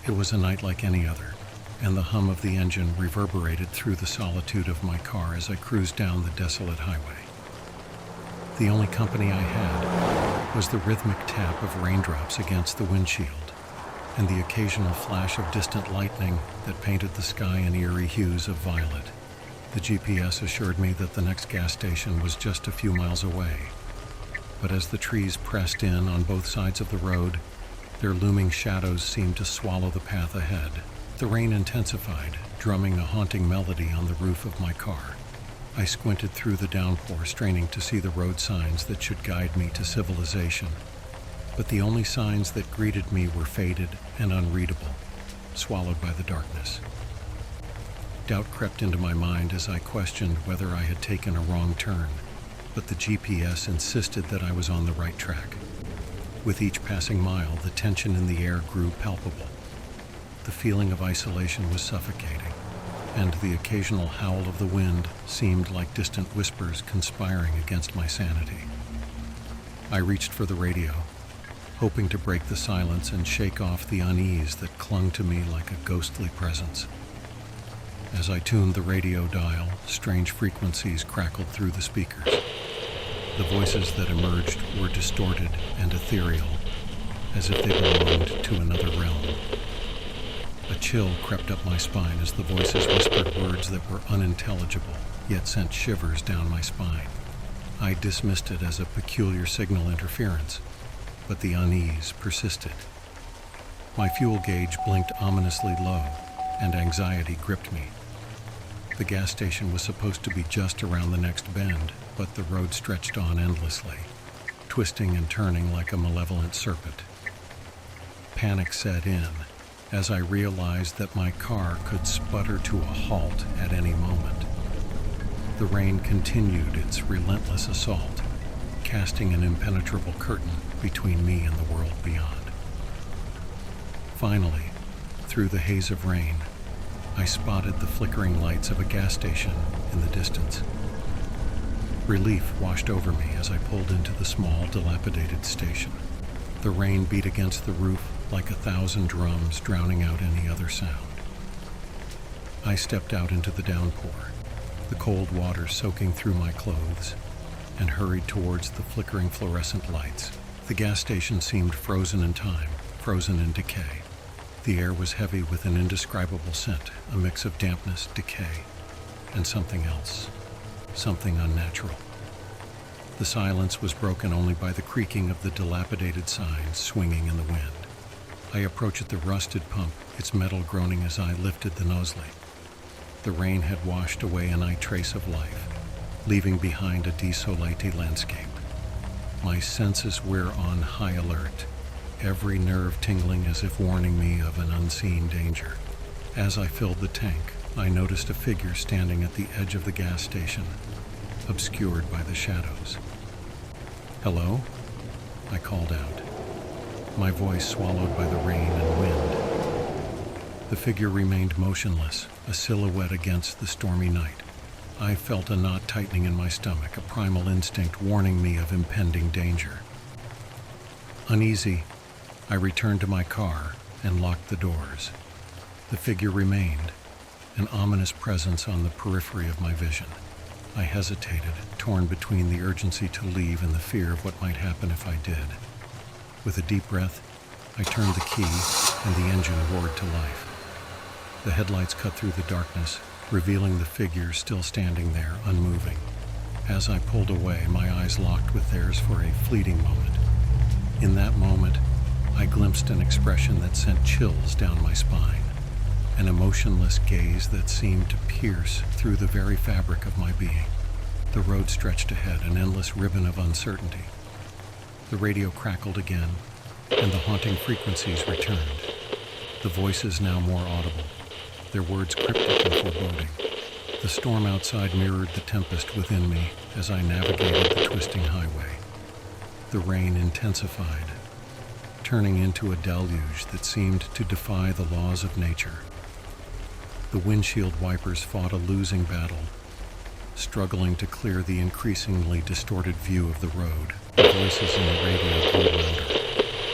It was a night like any other, and the hum of the engine reverberated through the solitude of my car as I cruised down the desolate highway. The only company I had was the rhythmic tap of raindrops against the windshield and the occasional flash of distant lightning that painted the sky in eerie hues of violet. The GPS assured me that the next gas station was just a few miles away, but as the trees pressed in on both sides of the road, their looming shadows seemed to swallow the path ahead. The rain intensified, drumming a haunting melody on the roof of my car. I squinted through the downpour, straining to see the road signs that should guide me to civilization. But the only signs that greeted me were faded and unreadable, swallowed by the darkness. Doubt crept into my mind as I questioned whether I had taken a wrong turn, but the GPS insisted that I was on the right track. With each passing mile, the tension in the air grew palpable. The feeling of isolation was suffocating, and the occasional howl of the wind seemed like distant whispers conspiring against my sanity. I reached for the radio, hoping to break the silence and shake off the unease that clung to me like a ghostly presence. As I tuned the radio dial, strange frequencies crackled through the speakers. The voices that emerged were distorted and ethereal, as if they belonged to another realm. A chill crept up my spine as the voices whispered words that were unintelligible, yet sent shivers down my spine. I dismissed it as a peculiar signal interference, but the unease persisted. My fuel gauge blinked ominously low, and anxiety gripped me. The gas station was supposed to be just around the next bend, but the road stretched on endlessly, twisting and turning like a malevolent serpent. Panic set in as I realized that my car could sputter to a halt at any moment. The rain continued its relentless assault, casting an impenetrable curtain between me and the world beyond. Finally, through the haze of rain, I spotted the flickering lights of a gas station in the distance. Relief washed over me as I pulled into the small, dilapidated station. The rain beat against the roof like 1,000 drums, drowning out any other sound. I stepped out into the downpour, the cold water soaking through my clothes, and hurried towards the flickering fluorescent lights. The gas station seemed frozen in time, frozen in decay. The air was heavy with an indescribable scent, a mix of dampness, decay, and something else, something unnatural. The silence was broken only by the creaking of the dilapidated signs swinging in the wind. I approached the rusted pump, its metal groaning as I lifted the nozzle. The rain had washed away any trace of life, leaving behind a desolate landscape. My senses were on high alert, every nerve tingling as if warning me of an unseen danger. As I filled the tank, I noticed a figure standing at the edge of the gas station, obscured by the shadows. "Hello?" I called out, my voice swallowed by the rain and wind. The figure remained motionless, a silhouette against the stormy night. I felt a knot tightening in my stomach, a primal instinct warning me of impending danger. Uneasy, I returned to my car and locked the doors. The figure remained, an ominous presence on the periphery of my vision. I hesitated, torn between the urgency to leave and the fear of what might happen if I did. With a deep breath, I turned the key and the engine roared to life. The headlights cut through the darkness, revealing the figure still standing there, unmoving. As I pulled away, my eyes locked with theirs for a fleeting moment. In that moment, I glimpsed an expression that sent chills down my spine, an emotionless gaze that seemed to pierce through the very fabric of my being. The road stretched ahead, an endless ribbon of uncertainty. The radio crackled again, and the haunting frequencies returned, the voices now more audible, their words cryptic and foreboding. The storm outside mirrored the tempest within me as I navigated the twisting highway. The rain intensified, turning into a deluge that seemed to defy the laws of nature. The windshield wipers fought a losing battle, struggling to clear the increasingly distorted view of the road. The voices in the radio grew louder,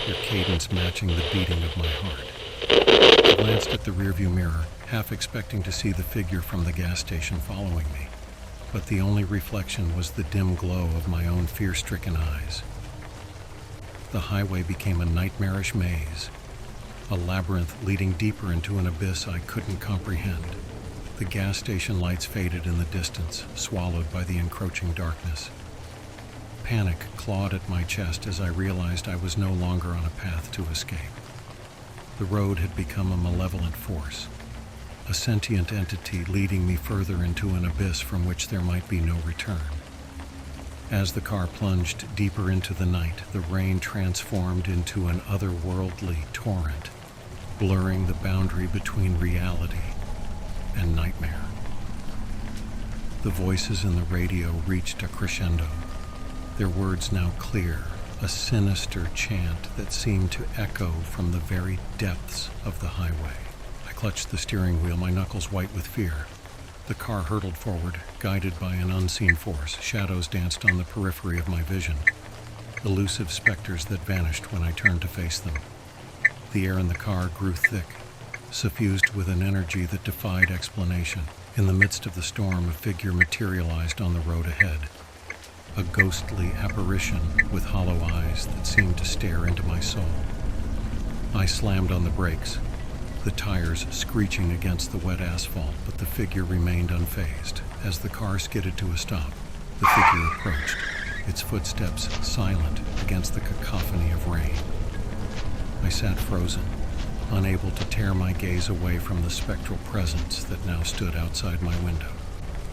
their cadence matching the beating of my heart. I glanced at the rearview mirror, half expecting to see the figure from the gas station following me, but the only reflection was the dim glow of my own fear-stricken eyes. The highway became a nightmarish maze, a labyrinth leading deeper into an abyss I couldn't comprehend. The gas station lights faded in the distance, swallowed by the encroaching darkness. Panic clawed at my chest as I realized I was no longer on a path to escape. The road had become a malevolent force, a sentient entity leading me further into an abyss from which there might be no return. As the car plunged deeper into the night, the rain transformed into an otherworldly torrent, blurring the boundary between reality and nightmare. The voices in the radio reached a crescendo, their words now clear, a sinister chant that seemed to echo from the very depths of the highway. I clutched the steering wheel, my knuckles white with fear. The car hurtled forward, guided by an unseen force. Shadows danced on the periphery of my vision, elusive specters that vanished when I turned to face them. The air in the car grew thick, suffused with an energy that defied explanation. In the midst of the storm, a figure materialized on the road ahead, a ghostly apparition with hollow eyes that seemed to stare into my soul. I slammed on the brakes, the tires screeching against the wet asphalt, but the figure remained unfazed. As the car skidded to a stop, the figure approached, its footsteps silent against the cacophony of rain. I sat frozen, unable to tear my gaze away from the spectral presence that now stood outside my window.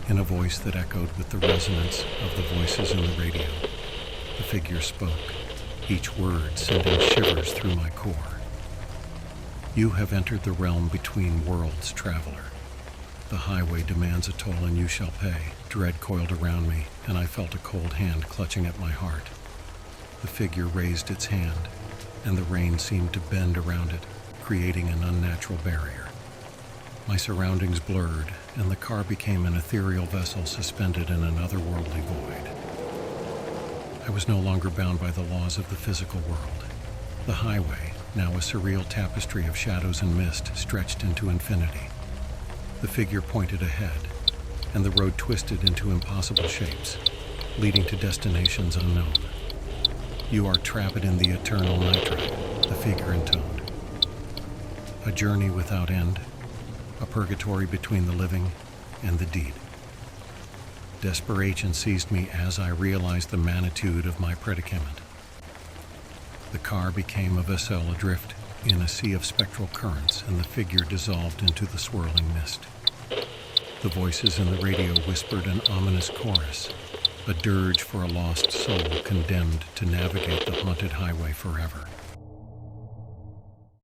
In a voice that echoed with the resonance of the voices in the radio, the figure spoke, each word sending shivers through my core. "You have entered the realm between worlds, traveler. The highway demands a toll and you shall pay." Dread coiled around me, and I felt a cold hand clutching at my heart. The figure raised its hand, and the rain seemed to bend around it, creating an unnatural barrier. My surroundings blurred, and the car became an ethereal vessel suspended in an otherworldly void. I was no longer bound by the laws of the physical world. The highway, now a surreal tapestry of shadows and mist, stretched into infinity. The figure pointed ahead, and the road twisted into impossible shapes, leading to destinations unknown. "You are trapped in the eternal night ride," the figure intoned. "A journey without end, a purgatory between the living and the dead." Desperation seized me as I realized the magnitude of my predicament. The car became a vessel adrift in a sea of spectral currents, and the figure dissolved into the swirling mist. The voices in the radio whispered an ominous chorus, a dirge for a lost soul condemned to navigate the haunted highway forever.